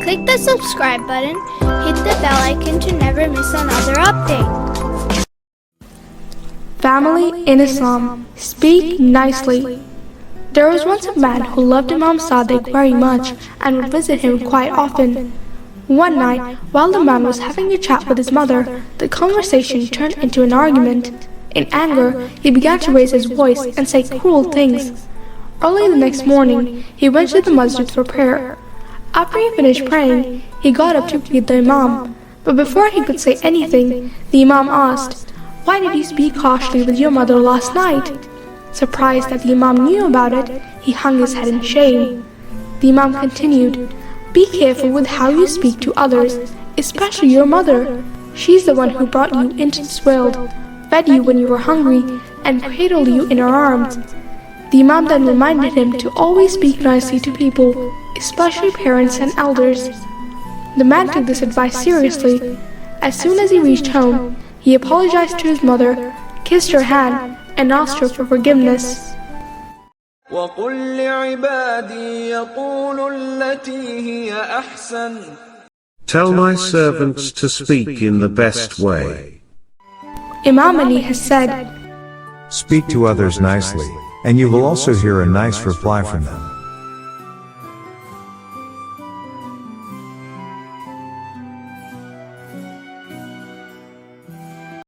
Click the subscribe button, hit the bell icon to never miss another update. Family in Islam, speak nicely. There was once a man who loved Imam Sadiq very much and would visit him quite often. One night, while the man was having a chat with his mother, the conversation turned into an argument. In anger, he began to raise his voice and say cruel things. Early the next morning, he went to the masjid for prayer. After he finished praying, he got up to greet the Imam. But before he could say anything, the Imam asked, "Why did you speak harshly with your mother last night?" Surprised that the Imam knew about it, he hung his head in shame. The Imam continued, "Be careful with how you speak to others, especially your mother. She's the one who brought you into this world, fed you when you were hungry, and cradled you in her arms." The Imam then reminded him to always speak nicely to people, especially parents and elders. The man took this advice seriously. As soon as he reached home, he apologized to his mother, kissed her hand, and asked her for forgiveness. وَقُلْ لِعِبَادِي يَقُولُوا الَّتِي هِيَ أَحْسَنُ. Tell my servants to speak in the best way. Imam Ali has said, Speak to others nicely, and you will also hear a nice reply from them.